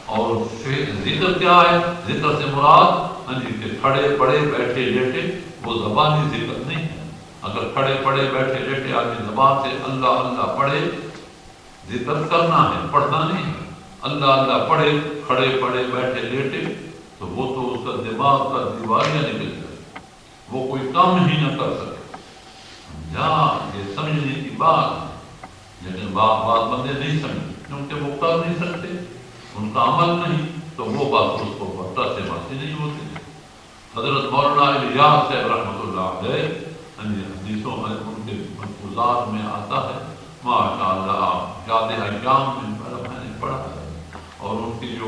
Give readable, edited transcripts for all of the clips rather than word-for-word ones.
اور ذکر کیا ہے؟ ذکر سے مراد کہ کھڑے پڑے بیٹھے لیٹے، وہ زبانی ذکر نہیں ہے۔ اگر کھڑے پڑے بیٹھے لیٹے آدمی زبان سے اللہ اللہ پڑھے، ذکر کرنا ہے، پڑھنا نہیں ہے۔ اللہ اللہ پڑھے کھڑے پڑے بیٹھے لیٹے، تو وہ تو اس کا دماغ کا دیوالیاں نکل جائے، وہ کوئی کام ہی نہ کر سکے۔ جہاں یہ سمجھنے کی بات ہے، لیکن بات بندے نہیں سمجھتے کیونکہ وہ کر نہیں سکتے، ان کا عمل نہیں، تو وہ بات اس کو بٹا سے باتیں نہیں ہوتی۔ حضرت مولانا الیاس صاحب رحمۃ اللہ علیہ حدیثوں میں ان کے ملفوظات میں آتا ہے، ماشاء اللہ یاد ایام میں نے پڑھا ہے، اور ان کی جو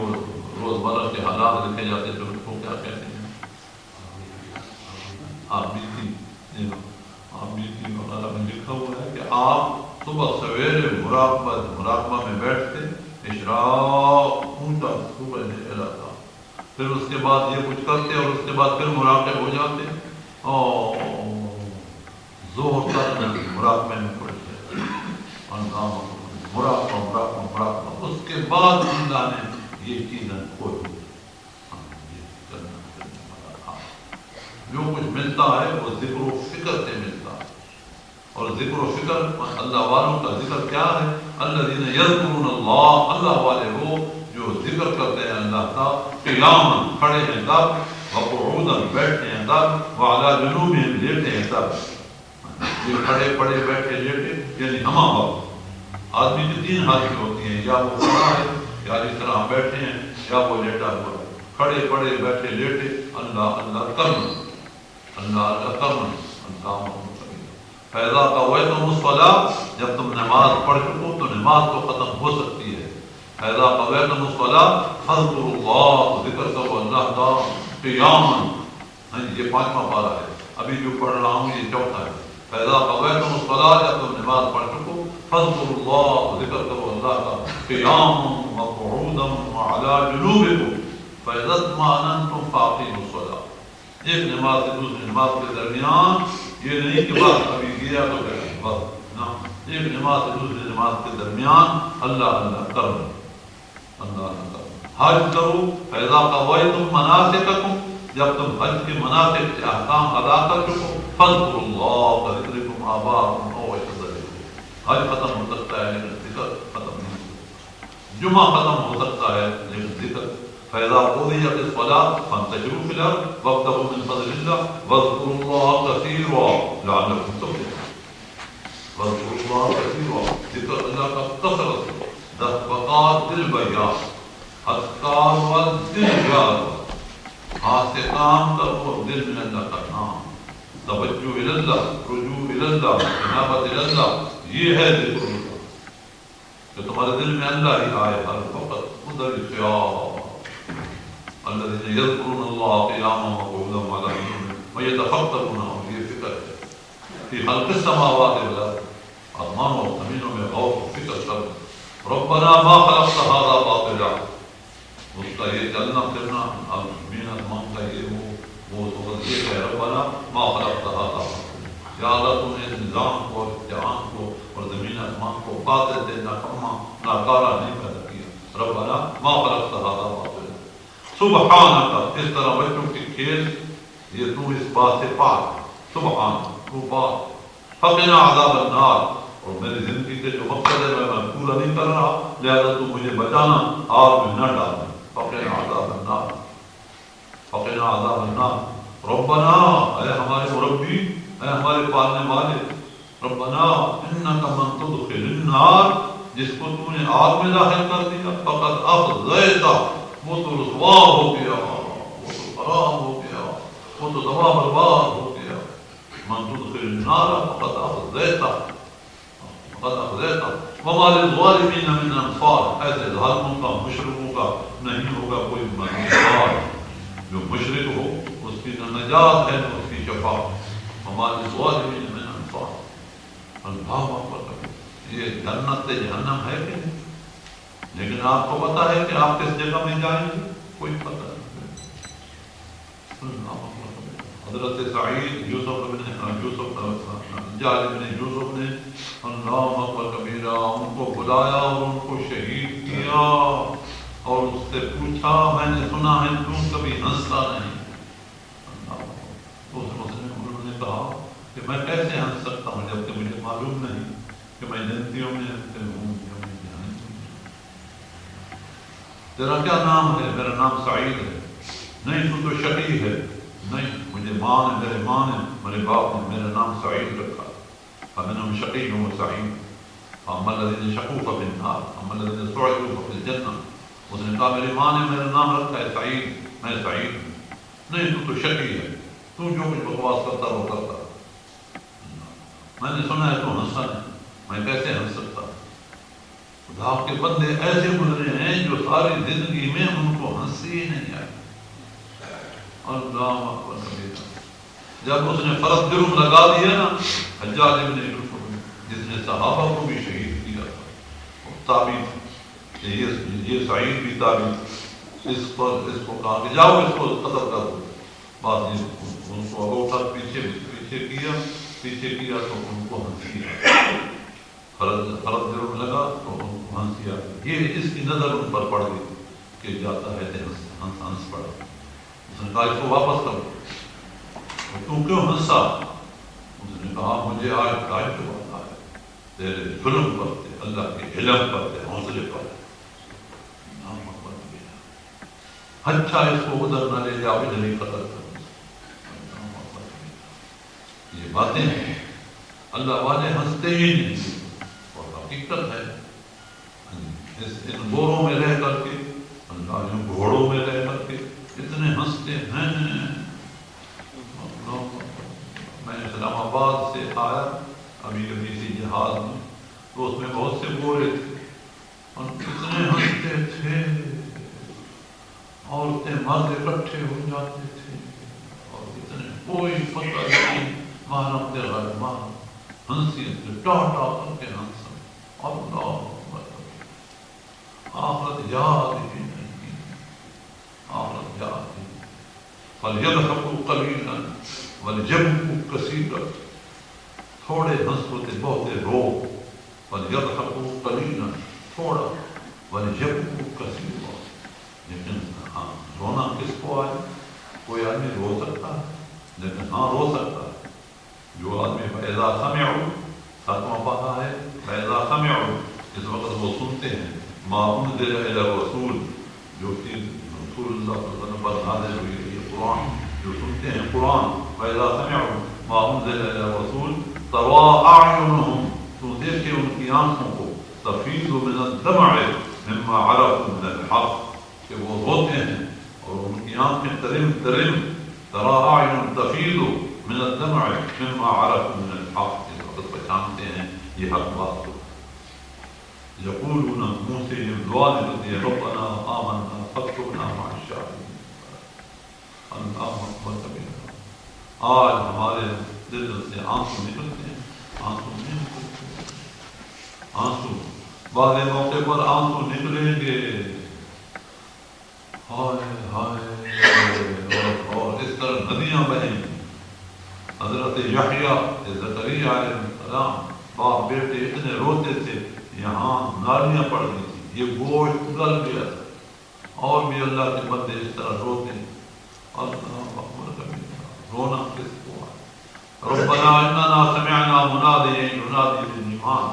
روزمرہ کے حالات لکھے جاتے تھے ان کو کیا کہتے ہیں، آبیتی وغیرہ میں لکھا ہوا ہے کہ آپ صبح سویرے مراقبہ میں بیٹھتے، اشراق اونچا سورج نکلا تھا، پھر اس کے بعد یہ کچھ کرتے اور اس کے بعد پھر مراقب ہو جاتے، اور زور تک مراقبے میں پڑتے، مراقبہ اس کے بعد اللہ نے یہ چیزیں کھول جو کچھ ملتا ہے وہ ذکر و فکر سے ملتا ہے، اور ذکر و فکر اللہ والوں کا ذکر کیا ہے؟ الذین یذکرون اللہ، اللہ والے وہ جو ذکر کرتے ہیں اللہ کا، قیاما کھڑے ہیں تب، وقعودا بیٹھتے ہیں تب، وعلی جنوبہم لیٹے ہیں تب۔ یہ کھڑے پڑے بیٹھے لیٹے یعنی ہمہ وقت آدمی کی تین حالتیں ہوتی ہیں، یا وہ کھڑا ہے، یا اس طرح ہم بیٹھے ہیں، یا وہ لیٹا ہوا ہے۔ کھڑے پڑے بیٹھے لیٹے اللہ اللہ کرنا، اللہ اللہ کرنا، اللہ فیضا قویتم الصلاۃ، جب تم نماز پڑھ چکو تو نماز تو ختم ہو سکتی ہے۔ فیضا قویتم الصلاۃ فاذکروا اللہ، ذکر کرو اللہ کا قیاما، یہ پانچواں پارہ ہے، ابھی جو پڑھ رہا ہوں یہ چوتھا ہے۔ فیضا قویتم الصلاۃ، جب تم نماز پڑھ چکو، فاذکروا اللہ، ذکر کرو اللہ کا قیاما وقعودا وعلی جنوبکم فاذا اطمأننتم فاقیموا الصلاۃ۔ ایک نماز سے دوسری نماز کے درمیان یہ نہیں کہ بس ابھی گیا تو بس نہ، ایک نماز سے دوسری نماز کے درمیان اللہ اللہ کرو، اللہ اللہ کرو۔ حج کرو، فیضا قضیتم مناسککم، جب تم حج کے مناسک کے احکام ادا کر چکو، فاذکروا اللہ کذکرکم آباءکم او اشد ذکر۔ حج ختم ہو سکتا ہے لیکن ذکر ختم نہیں ہو سکتا، جمعہ ختم ہو سکتا ہے لیکن ذکر۔ فإذا قضيت الصلاة فانتشروا في الأرض وابتغوا من فضل الله واذكروا الله كثيرا لعلكم تفلحون۔ واذكروا الله كثيرا، ذکر اللہ کا کثرت، 10 بقات دل بیان، اذکار و دل یاد، ہاتھ سے کام کرو دل میں اللہ کا نام، توجہ الی اللہ، رجوع الی اللہ، انابت الی اللہ، یہ ہے ذکر اللہ کہ تمہارے دل میں اللہ ہی آئے ہر وقت، ادھر خیال۔ الذين يذكرون الله قياما وقعودا وعلى جنوبهم ويتفكرون، اور یہ فکر ہے فی خلق السماوات والارض، آسمانوں اور زمینوں میں غور و فکر کر۔ ربنا ما خلقت هذا باطلا، اس کا یہ چلنا پھرنا اب زمین آسمان کا یہ وہ یہ ہے، ربنا ما خلقت هذا باطلا، یا اللہ تو نے اس نظام کو، جہان کو اور زمین آسمان کو باطل سے ناکامہ ناکارہ نہیں پیدا کیا۔ ربنا ما خلقت هذا باطلا سبحانک، اس طرح بچوں کے کھیل یہ تو اس بات سے پاک ہے، سبحانک تو پاک، فقنا عذاب النار، اور میری زندگی کے جو مقصد ہے میں پورا نہیں کر رہا، لہذا تو مجھے بچانا، آگ میں نہ ڈالنا، فقنا عذاب النار، فقنا عذاب النار۔ ربنا، اے ہمارے مربی، اے ہمارے پالنے والے، ربنا انک من تدخل النار، جس کو تو نے آگ میں داخل کر دیا، فقد اخزیتہ، وہ تو رسوا ہو گیا، وہ تو خراب ہو گیا، وہ تو تباہ برباد ہو گیا۔ من تدخل النار فقد اخزیتہ، فقد اخزیتہ وما للظالمین من انصار، ایسے ظالموں کا، مشرکوں کا نہیں ہوگا کوئی مددگار، جو مشرک ہو اس کی نہ نجات ہے نہ اس کی شفاعت، وما للظالمین من انصار۔ اللہ اکبر، یہ جنت جہنم ہے کہ نہیں؟ لیکن آپ کو پتا ہے کہ آپ کس جگہ میں جائیں گے؟ کوئی پتہ نہیں۔ حضرت سعید یوسف جعل بن یوسف نے اللہ اکبر کبیرہ ان کو بلایا اور ان کو شہید کیا، اور اس سے پوچھا میں نے سنا ہے تم کبھی ہنستا نہیں. انہوں نے کہا کہ میں کیسے ہنس سکتا ہوں جبکہ مجھے معلوم نہیں کہ میں جنتیوں میں ہوں یا میں جہنم میں. تیرا کیا نام ہے؟ میرا نام سعید ہے. نہیں تو شقی ہے. نہیں مجھے ماں نے میرے باپ نے میرا نام سعید رکھا. فمنهم شقي وسعيد فاما الذين شقوا ففي النار واما الذين سعدوا ففي الجنة. اس نے کہا میری ماں نے میرا نام رکھا ہے سعید. میں سعید ہوں. نہیں تو شقی ہے. تو جو کچھ بکواس کرتا وہ کرتا. میں نے سنا ہے تو ہنسا نہیں. میں کیسے ہنس سکتا؟ خدا کے بندے ایسے گزرے ہیں جو ساری زندگی میں ان کو ہنسی ہی نہیں آئی. اللہ اکبر کبیرہ. جب اس نے فرض جرم لگا دیا نا حجاج ابن یوسف جس نے صحابہ کو بھی شہید کیا تھا تعبیر یہ سعید بھی تعبیر اس کو کہا کہ جاؤ اس کو قتل کر دو. بات یہ ان کو اٹھا پیچھے کیا تو ان کو ہنسی آئی. فرض جرم لگا تو ان کو ہنسی آئی. یہ اس کی نظر ان پر پڑ گئی کہ جاتا ہے ہنس پڑا. اس نے کہا اس کو واپس کرو. تو کیوں ہنسا؟ اس نے کہا مجھے آج دائم آیا تیرے ظلم پر تھے اللہ کے علم پر تھے حوصلے پر. اچھا اس کو ادھر نہ لے جاؤ ادھر ہی قتل کرو. یہ باتیں ہیں اللہ والے ہنستے ہی نہیں اور حقیقت ہے. ان گوروں میں رہ کر کے اللہ ان گھوڑوں میں رہ کر کے اتنے ہنستے ہیں. میں اسلام آباد سے آیا ابھی سی جہاز میں تو اس میں بہت سے گورے تھے اور کتنے ہنستے تھے. عورتیں مرد اکٹھے ہو جاتے تھے اور کتنے کوئی پتہ نہیں محرم کے غیر محرم ہنسی ٹاٹا کر کے ہنسا. اللہ آخرت یاد ہی نہیں. آخرت یاد ہی فَلْيَضْحَكُوا قَلِيلًا وَلْيَبْكُوا كَثِيرًا. تھوڑے ہنس ہوتے بہتے رو. فَلْيَضْحَكُوا قَلِيلًا تھوڑا وَلْيَبْكُوا كَثِيرًا. لیکن ہاں رونا کس کو آئے؟ کوئی آدمی رو سکتا ہے لیکن ہاں رو سکتا ہے جو آدمی فَإِذَا سَمِعُوا ساتواں پارہ ہے فَإِذَا سَمِعُوا اس وقت وہ سنتے ہیں مَا أُنزِلَ إِلَى الرَّسُولِ جو چیز رسول اللہ صلی اللہ علیہ وسلم پر نازل ہوئی ہے قرآن جو سنتے ہیں قرآن. فَإِذَا سَمِعُوا مَا أُنزِلَ إِلَى الرَّسُولِ تَرَىٰ أَعْيُنُهُمْ تو دیکھے ان کی آنکھوں کو تَفِيضُ مِنَ الدَّمْعِ مِمَّا عَرَفُوا مِنَ الْحَقِّ کہ وہ روتے ہیں اور ان کی آنکھیں ترم تَرَىٰ أَعْيُنُهُمْ تَفِيضُ مِنَ الدَّمْعِ مِمَّا عَرَفُوا مِنَ الْحَقِّ. اس وقت پہچانتے ہیں یہ حق بات کو. يقولون موسیہم دعا دیتے ہیں ربنا آمنا فاكتبنا مع الشاہدین. اللہ اکبر کبیرہ. آج ہمارے دل سے آنسو نکلتے ہیں. آنسو نہیں نکلتے. آنسو بعض موقع پر آنسو نکلیں گے. ہائے ہائے اور اس طرح ندیاں بہیں. حضرت یحییٰ زکریا علیہ السلام باپ بیٹے اتنے روتے تھے یہاں نالیاں پڑ گئی تھی. یہ گوشت گل گیا تھا اور بھی اللہ کے بندے اس طرح روتے ہیں. اللہ اکبر کبیرہ. رونا کس کو آئے؟ ربنا اننا سمعنا منادیا ینادی للایمان.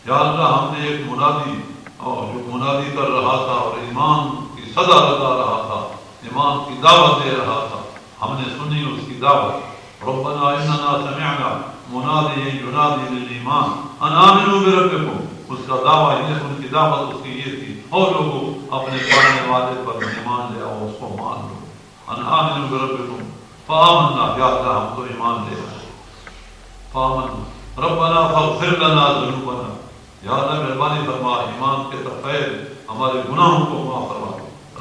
یا اللہ ہم نے ایک منادی اور جو منادی کر رہا تھا اور ایمان کی صدا لگا رہا تھا ایمان کی دعوت دے رہا تھا ہم نے سنی اس کی دعوت. ربنا اننا سمعنا منادیا ینادی للایمان ان آمنوا بربکم. اس کا دعویٰ یہ ان کی دعوت اس کی یہ تھی اور لوگوں اپنے پڑھنے والے پر ایمان لے آؤ اس کو مان لو. ان آمنوا بربکم فآمنا. یا اللہ ہم تو ایمان لے آئے. فآمنا ربنا فاغفر لنا ذنوبنا. یا اللہ مہربانی فرما ایمان کے تفیل ہمارے گناہوں کو معاف فرما.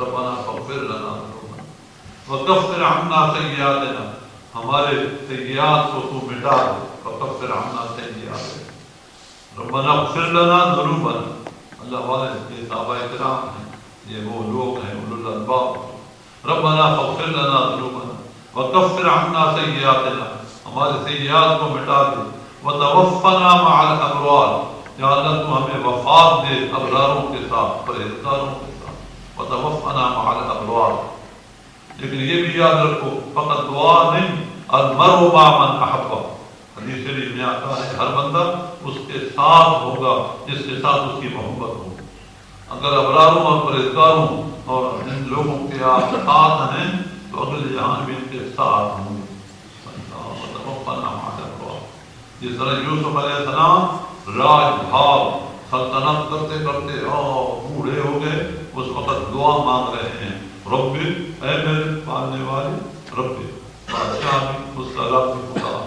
ربنا فاغفر لنا ذنوبنا وکفر عنا سیئاتنا. ہمارے سیئات کو تو مٹا دے. وکفر عنا سیئاتنا. ربنا اغفر لنا ذنوبنا. اللہ والے یہ صحابہ کرام ہیں یہ وہ لوگ ہیں اولو الالباب. ربنا اغفر لنا ذنوبنا وکفر عنا سیئاتنا. ہمارے سیئات کو مٹا دے. وتوفنا مع الابرار. یا اللہ تو ہمیں وفات دے ابراروں کے ساتھ پرہیزگاروں کے ساتھ. وتوفنا مع الابرار. لیکن یہ بھی یاد رکھو فقط دعا نہیں، المرء مع من احب. حدیث شریف میں آتا ہے ہر بندہ اس کے ساتھ ہوگا جس کے ساتھ اس کی محبت ہو. اگر ابراروں اور پرہیزگاروں اور جن لوگوں کے آپ ساتھ ہیں تو اگلے جہان بھی ان کے ساتھ ہوں گے. جس طرح یوسف علیہ السلام راج بھاگ سلطنت کرتے کرتے بوڑھے ہو گئے، اس وقت دعا مانگ رہے ہیں رب اے میرے پالنے والے رب. بادشاہ بھی اس کا رب بھی پکارا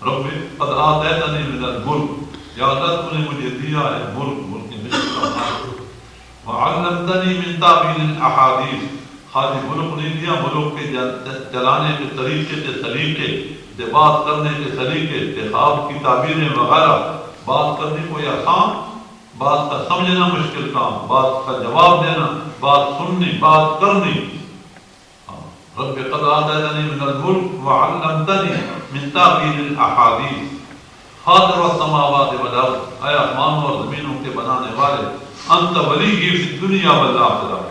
رب قد آتیتنی من الملک، یا اللہ تو نے مجھے دیا ہے ملک، ملک کی ملک کا مالک. وعلمتنی من تعبیر الاحادیث، خالی ملک نہیں دیا، ملک کے چلانے کے طریقے کے سلیقے، بات کرنے کے طریقے، خواب کی تعبیریں وغیرہ. بات کرنے کوئی آسان، بات کا سمجھنا مشکل کام، بات کا جواب دینا، بات سننی، بات کرنی. رب قد آتیتنی من الملک وعلمتنی من تعبیر الاحادیث فاطر السماوات والارض، اے آسمانوں اور زمینوں کے بنانے والے، انت ولی فی الدنیا والآخرہ،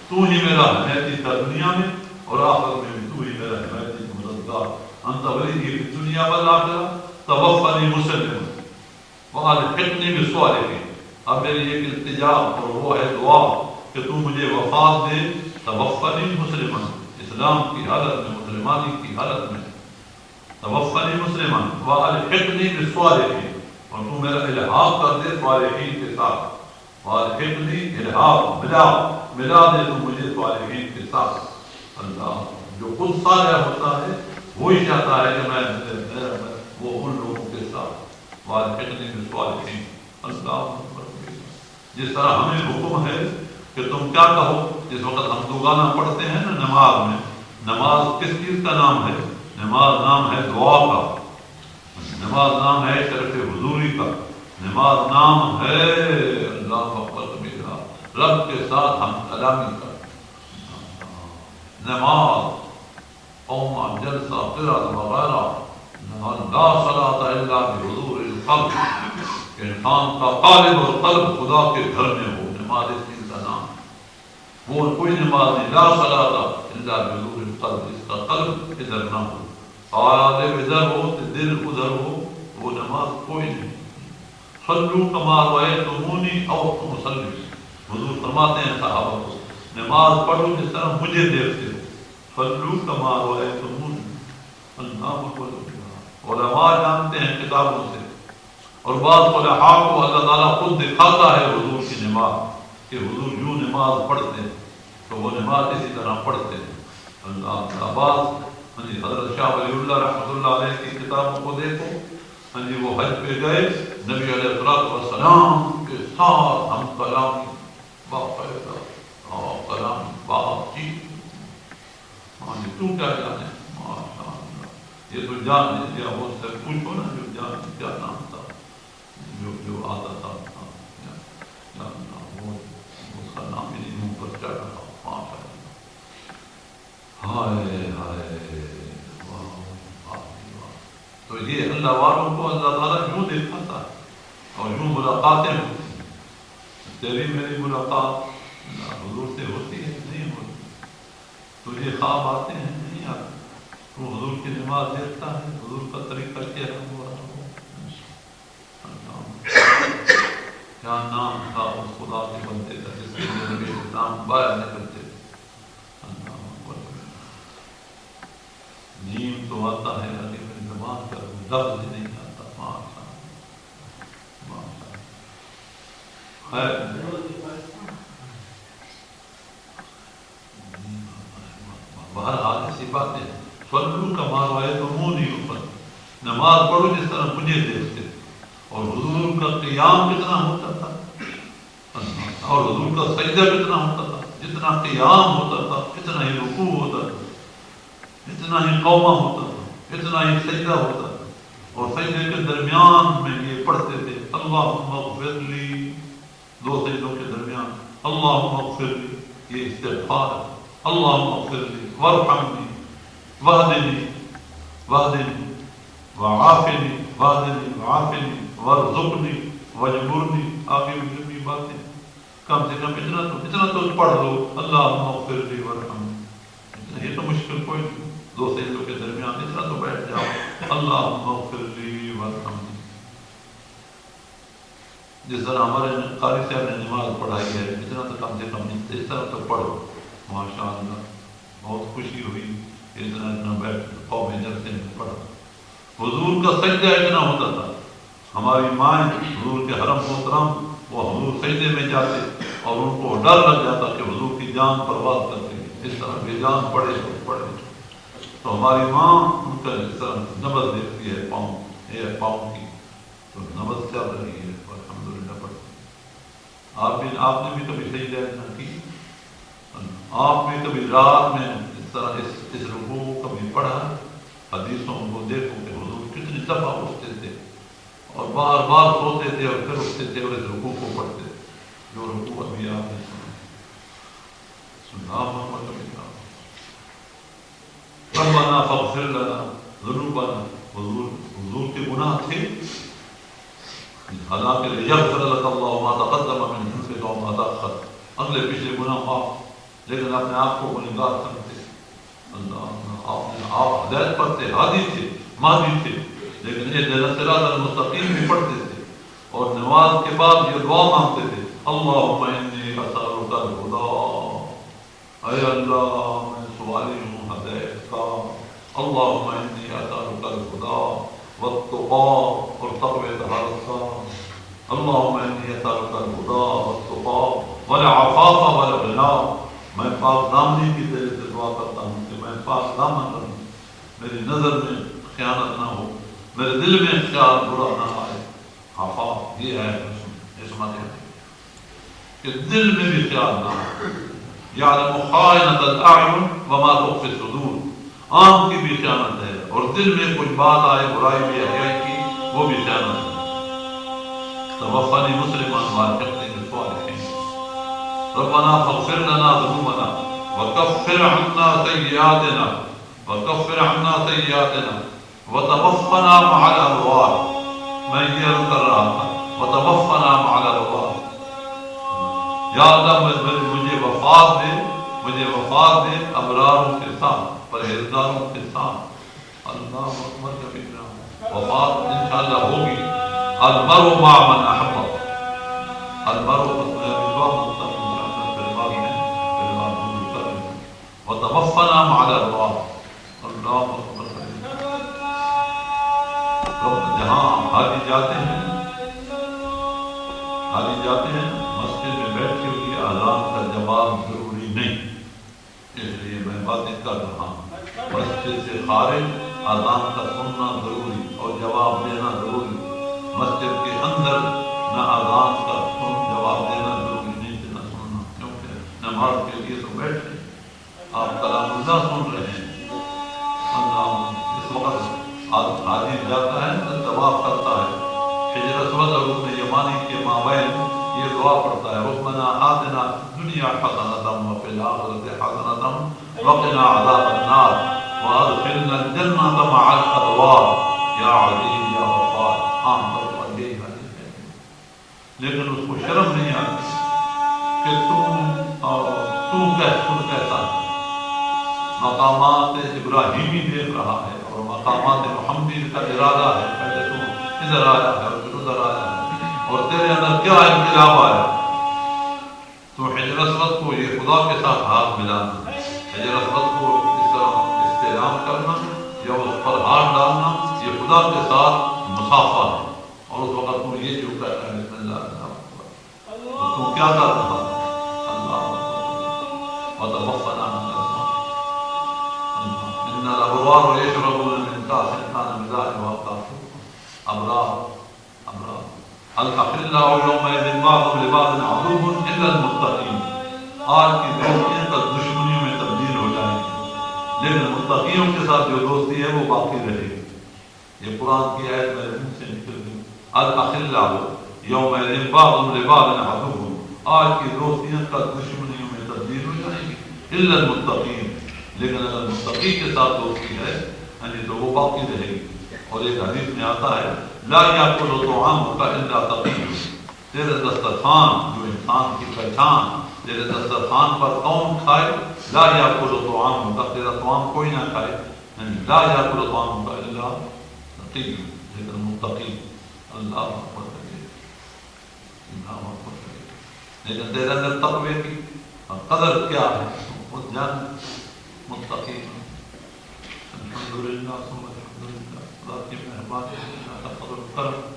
تو ہی میرا حمایتی تھا دنیا میں اور آخرت میں بھی تو ہی میرا حمایتی مددگار. انت ولی فی الدنیا والآخرہ توفنی مسلما والحقنی بالصالحین. اب میری ایک التجا اور وہ ہے دعا کہ تو مجھے وفات دے توفنی مسلما، اسلام کی حالت میں، مسلمانی کی حالت میں. توفنی مسلما والحقنی بالصالحین، اور تو میرا الحاق کر دے صالحین کے ساتھ. والحقنی الحاق، ملا دے تو مجھے صالحین کے ساتھ. اللہ جو خود صالح ہوتا ہے وہی چاہتا ہے کہ میں وہ ان لوگوں کے ساتھ. والحقنی بالصالحین. اللہ جس طرح ہمیں حکم ہے کہ تم کیا کہو جس وقت ہم دوگانہ پڑھتے ہیں نا نماز میں. نماز کس چیز کا نام ہے؟ نماز نام ہے دعا کا، نماز نام ہے شرف حضوری کا، نماز نام ہے اللہ اکبر میرا رب کے ساتھ ہم کلامی کا. نماز قوم جلسہ قرات وغیرہ لا صلاۃ الا بحضور القلب، کہ انسان کا قالب اور قلب خدا کے گھر میں ہو. نماز اس چیز کا نام، وہ کوئی نماز نہیں. لا صلاۃ الا بحضور القلب، اس کا قلب ادھر نہ ہو، قالب ادھر ہو تو دل ادھر ہو، وہ نماز کوئی نہیں. صلو کما رأیتمونی او مصلی، حضور فرماتے ہیں صحابہ کو نماز پڑھو جس طرح مجھے دیکھتے ہو. صلو کما رأیتمونی. اللہ اکبر. علماء جانتے ہیں کتابوں سے، اور بعض فلاحاء کو اللہ تعالیٰ خود دکھاتا ہے حضور کی نماز کہ حضور یوں نماز پڑھتے ہیں تو وہ نماز اسی طرح پڑھتے ہیں. اللہ عباس حضرت شاہ ولی اللہ رحمۃ اللہ علیہ کی کتابوں کو دیکھو. وہ حج پہ گئے، نبی علیہ السلام کے ساتھ ہم کلامی باقاعدہ کلام بات چیت. تو کیا جانے، یہ تو جان لیا وہ سے پوچھو نا جو جان کیا نام تھا جو آتا تھا، وہ اس کا نام ہی منہ پر چڑھ رہا. ہائے ہائے تو یہ اللہ والوں کو اللہ تعالیٰ یوں دکھاتا ہے اور یوں ملاقاتیں ہوتی ہیں. تیری میری ملاقات حضور سے ہوتی ہے نہیں ہوتی؟ تجھے خواب آتے ہیں نہیں آتے؟ تو حضور کی نماز دیکھتا ہے، حضور کا طریقہ کیا ہے ہو رہا ہو. کیا نام تھا اس خدا کے بندے کا جس کے لیے نبی اسلام باہر نکلتے تھے. نیم تو آتا ہے لیکن میری زبان کا لفظ ہی نہیں آتا. بہرحال ایسی باتیں صلو کما رأیتمونی اصلی، نماز پڑھو جس طرح مجھے دیکھتے. اور حضور کا قیام کتنا ہوتا تھا اور حضور کا سجدہ کتنا ہوتا تھا. جتنا قیام ہوتا تھا اتنا ہی رکوع ہوتا تھا، اتنا ہی قومہ ہوتا تھا، اتنا ہی سجدہ ہوتا تھا. اور سجدے کے درمیان میں یہ پڑھتے تھے اللہم اغفر لی، دو سجدوں کے درمیان اللہم اغفر لی، یہ استغفار ہے. اللہم اغفر لی وارحمنی واہدنی واہدنی وعافنی واہدنی وعافنی وارزقنی وجبرنی. آگے بھی لمبی باتیں. کم سے کم اتنا تو پڑھ لو، اللہم اغفر لی ورحمنی، یہ تو مشکل کوئی نہیں، دو سجدوں کے درمیان اتنا تو بیٹھ جاؤ، اللہم اغفر لی ورحمنی۔ جس طرح ہمارے قاری صاحب نے نماز پڑھائی ہے، اتنا تو کم سے کم اس طرح تو پڑھو، ماشاء اللہ بہت خوشی ہوئی، اتنا بیٹھ قوم جلسے میں پڑھا۔ حضور کا سجدہ اتنا ہوتا تھا، ہماری مائیں حضور کے حرم محترم وہ حضور سجدے میں جاتے اور ان کو ڈر لگ جاتا کہ حضور کی جان پرواز کرتے ہیں، اس طرح بے جان پڑے تو ہماری ماں ان کا اس طرح نبض دیکھتی ہے پاؤں کی، تو نبض چل رہی ہے، الحمدللہ پڑھتی۔ آپ نے بھی کبھی سجدہ نہ کی؟ آپ نے کبھی رات میں اس طرح اس رکوع کو کبھی پڑھا؟ حدیثوں کو دیکھو کہ حضور کتنی دفعہ اٹھتے تھے اور بار بار سوتے تھے اور پھر اٹھتے تھے اور اس رکوع کو پڑھتے تھے، جو رکوع ابھی آپ نے سنا محمد کبھی ربنا فاغفر لنا ذنوبنا، حضور کے گناہ تھے، حالانکہ لیغفر لك اللہ ما تقدم من ذنبك وما تأخر، اگلے پچھلے گناہ معاف، لیکن اپنے آپ کو گنہگار سمجھتے، آپ ہدایت پر تھے، ہادی تھے، مہدی تھے، لیکن اہدنا الصراط المستقیم بھی پڑھتے تھے اور نماز کے بعد یہ دعا مانگتے تھے، اللہم انی اسألک الہدی، اے اللہ میں سوالی ہوں ہدایت کا، اللہم انی اسألک الہدی والتقى اور تقوی طہارت کا، اللہم انی اسألک الہدی والتقى والعفاف والغنى، میں پاک دامنی کی طرح سے دعا کرتا ہوں کہ میں پاک دامن رہوں، میری نظر میں خیانت نہ ہو، میرے دل میں خیال برا نہ آئے، عفاف یہ ہے عصمت ہے کہ دل میں بھی خیال نہ ہو، یعلم خائنۃ الاعین وما تخفی الصدور، آنکھ کی بھی خیانت ہے اور دل میں کچھ بات آئے برائی بھی حیائی کی، وہ بھی خیانت ہے۔ توفنی مسلما والحقنی بالصالحین، ربنا فاغفر لنا ذنوبنا وكفر عنا سيئاتنا وتوفنا مع الأبرار، میں یہ عرض کر رہا تھا وتوفنا مع الأبرار، یا اللہ مجھے وفات دے ابراروں کے ساتھ، پرہیزگاروں کے ساتھ، اللہ اکبر کبیرہ، وفات انشاءاللہ ہوگی، المرء مع من احب، المرء وتوفنا مع الأبرار، اللہ اکبر، جہاں حاجی جاتے ہیں مسجد میں بیٹھ کے بھی اذان کا جواب ضروری نہیں، اس لیے میں باتیں کر رہا ہوں، مسجد سے خارج اذان کا سننا ضروری اور جواب دینا ضروری، مسجد کے اندر نہ اذان کا جواب دینا ضروری نہیں نہ سننا، کیونکہ نماز کے لیے تو بیٹھے آپ کلام اللہ سن رہے ہیں، اللہ اس وقت حاجی جاتا ہے تو طواف کرتا ہے، حجر اسود اور رکن یمانی کے مابین یہ دعا پڑھتا ہے، ربنا آتنا دنیا حسنۃ وفی الآخرۃ حسنۃ وقنا عذاب النار وادخلنا الجنۃ مع الابرار یا عزیز یا غفار، عام طور پر یہی حدیث ہے، لیکن اس کو شرم نہیں آتی کہ تو کیسا ہے، مقامات ابراہیمی دیکھ رہا ہے اور مقامات محمدی کا ارادہ ہے، پہلے تو ادھر آیا ہے اور پھر ادھر آیا ہے، اور تیرے اندر کیا انقلاب آیا، تو حجر اسود کو یہ خدا کے ساتھ ہاتھ ملانا، حجر اسود کو اس طرح استعلام کرنا یا اس پر ہاتھ ڈالنا، یہ خدا کے ساتھ مسافہ ہے، اور اس وقت تو یہ جو کہتا ہے بسم اللہ تو کیا کر رہا ہے، اللہ وتوفنا ان الابرار یشربون من کاس کان مزاجها کافورا، ابرار الاخلاء یومئذ بعضهم لبعض عدو الا المتقین، آج کی دوستیاں کل دشمنیوں میں تبدیل ہو جائیں گی، لیکن متقیوں کے ساتھ جو دوستی ہے وہ باقی رہے گی، یہ قرآن کی آیت میرے منہ سے نکل گئی، الاخلاء یومئذ بعضهم لبعض عدو، آج کی دوستیاں کل دشمنیوں میں تبدیل ہو جائیں گی، الا المتقین، لیکن اگر متقی کے ساتھ دوستی ہے تو وہ باقی رہے گی، اور ایک حدیث میں آتا ہے لا یاکل طعامک الا تقی، تیرے دسترخوان جو انسان کی پہچان، تیرے دسترخوان پر کون کھائے؟ لا یاکل طعام کا، تیرا طعام کوئی نہ کھائے، یعنی لا یاکل طعام کا الا تقی، لیکن متقی. اللہ اکبر کبیر، اللہ اکبر کبیر. لیکن تیرے اندر تقوی کی قدر کیا ہے وہ جان متقی. الحمدللہ ثم الحمدللہ، اللہ کی مہربانی اللہ کا فضل و کرم.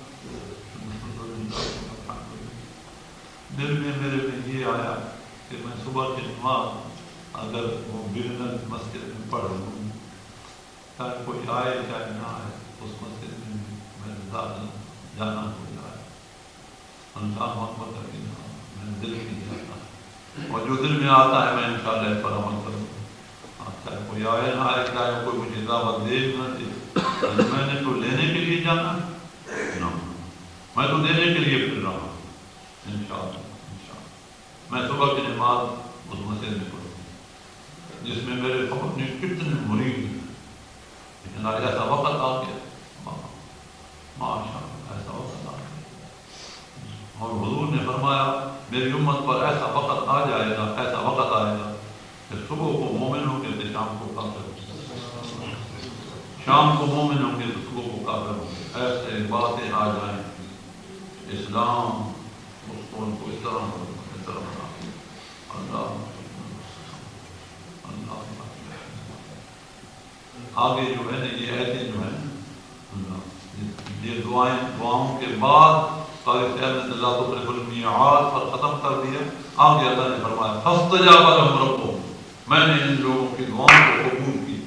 دل میں میرے میں یہ آیا کہ میں صبح کی نماز اگر وہ بگنر مسجد میں پڑھ لوں، چاہے کوئی آئے چاہے نہ آئے، اس مسجد میں میں داخل جانا ہو جائے. انسان محمد کر میں دل کی جاتا ہے، اور جو دل میں آتا ہے میں انشاءاللہ اس پر عمل کروں. چاہے کوئی آئے نہ آئے، چاہے کوئی مجھے دعوت دے نہ دے، میں نے تو لینے کے لیے جانا ہے، میں تو دینے کے لیے پھر رہا ہوں. انشاءاللہ میں صبح کی نماز اس مسجد میں پڑھوں جس میں میرے خبر نے کتنے مرید ہیں، لیکن آج ایسا وقت آ گیا، ماشاء اللہ ایسا وقت آ گیا. اور حضور نے فرمایا میری امت پر ایسا وقت آ جائے گا، ایسا وقت آئے گا کہ صبح کو مومن ہوں گے تو شام کو کافر ہوں گے، شام کو مومن ہوں گے تو صبح کو کافر ہوں گے. ایسے باتیں آ جائیں اسلام اس کو ان کو اس طرح بنا. اللہ اللہ آگے جو ہے نا یہ ایسے جو ہے یہ دعاؤں کے بعد قاری صاحب نے اللہ تخلف المیعاد پر ختم کر دیا. آگے اللہ نے فرمایا فاستجاب لهم ربهم، میں نے ان لوگوں کی دعاؤں کو قبول کی.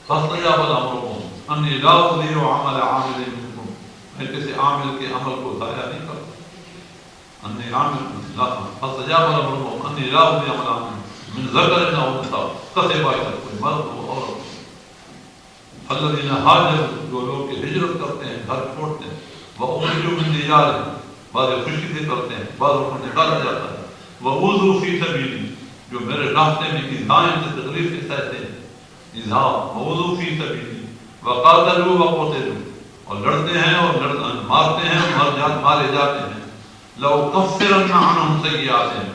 فاستجاب لهم ربهم انی لا اضيع عمل عامل منکم، میں کسی عامل کے عمل کو ضائع نہیں کرتا. انی عامل لا فاستجاب لهم ربهم انی لا اضيع عمل عامل من ذکر او انثى کسب کوئی مرد ہو عورت. الذین ہاجروا، جو لوگ ہجرت کرتے ہیں، گھر چھوڑتے ہیں، واخرجوا من دیارہم، بعض خوشی سے کرتے ہیں، بعض کو نکالا جاتا ہے، وأوذوا فی سبیلی، جو میرے راستے میں ایذائیں سے تکلیف سے سہتے ہیں، ایذاء وأوذوا فی سبیلی، وقاتلوا وقتلوا، اور لڑتے ہیں اور مارتے ہیں اور مارے جاتے ہیں. لأکفرن عنہم سیئاتہم،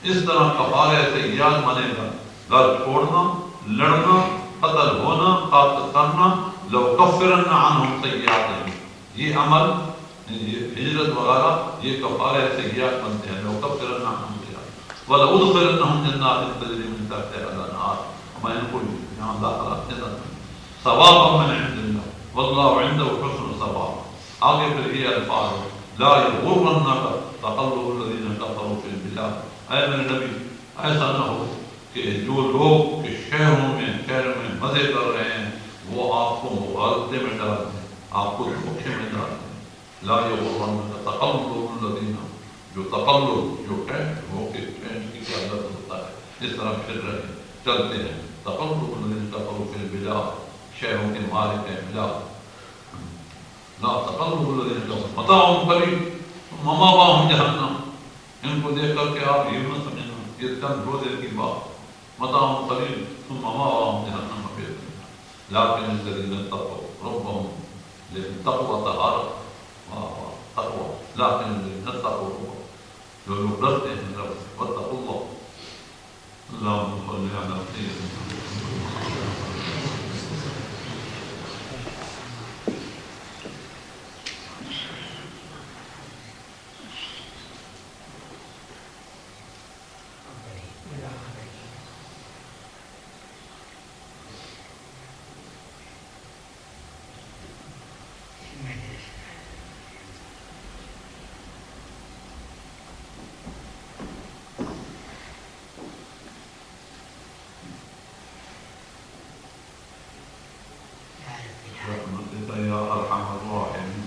اس طرح کفارہ سیئات بنے گا، گھر چھوڑنا، لڑنا، قتل ہونا، قتل کرنا. لأکفرن عنہم سیئاتہم، یہ عمل یہ ہجرت وغیرہ یہ کفارہ سیئات بنتے ہیں. لأکفرن عنہم سیئات ولأدخلنہم جنات تجری من تحتہا الانہار، میں ان کو یہاں داخلہ جنت ثوابا من عند اللہ واللہ عنده حسن ثواب. آگے پھر یہ الفاظ لا یغرنک تقلب الذین کفروا فی البلاد، اے میرے نبی ایسا نہ ہو کہ جو لوگ کے شہر میں مزے کر رہے ہیں وہ آپ کو مغالطے میں ڈال دیں، آپ کو دھوکے میں ڈال دیں. لا یغرنک تقلب الذین، جو تقلب جو ہے وہ کہ چینج کی کیا لفظ ہوتا ہے، اس طرح پھر رہے چلتے ہیں. تقلب الذین کفروا فی البلاد، شہروں کے مالک ہیں بلاد. لا تقلب الذین کفروا متاع قلیل ثم مأواہم جہنم، ان کو دیکھ کر کے آپ یہ نہ سمجھنا یہ چند روزے کی بات. متاع قلیل ثم مأواہم جہنم. لیکن الذین اتقوا ربهم، لیکن تقوی طہارت، تقوی، لیکن الذین اتقوا ربهم، جو لوگ ڈرتے ہیں رب سے، واتقوا اللہ. اللہم صل علی سیدنا رحمتک یا ارحم الراحمین.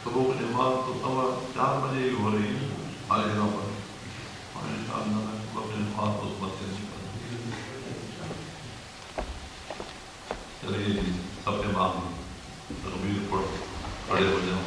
صبح کی نماز تو 4:15 بجے ہی ہو رہی ہے ہر جگہ پر، اور انشاءاللہ میں صبح کی نماز اس مسجد میں پڑھوں. چلیے جی سب کے بعد تکبیر پڑھ کھڑے ہو جاؤ.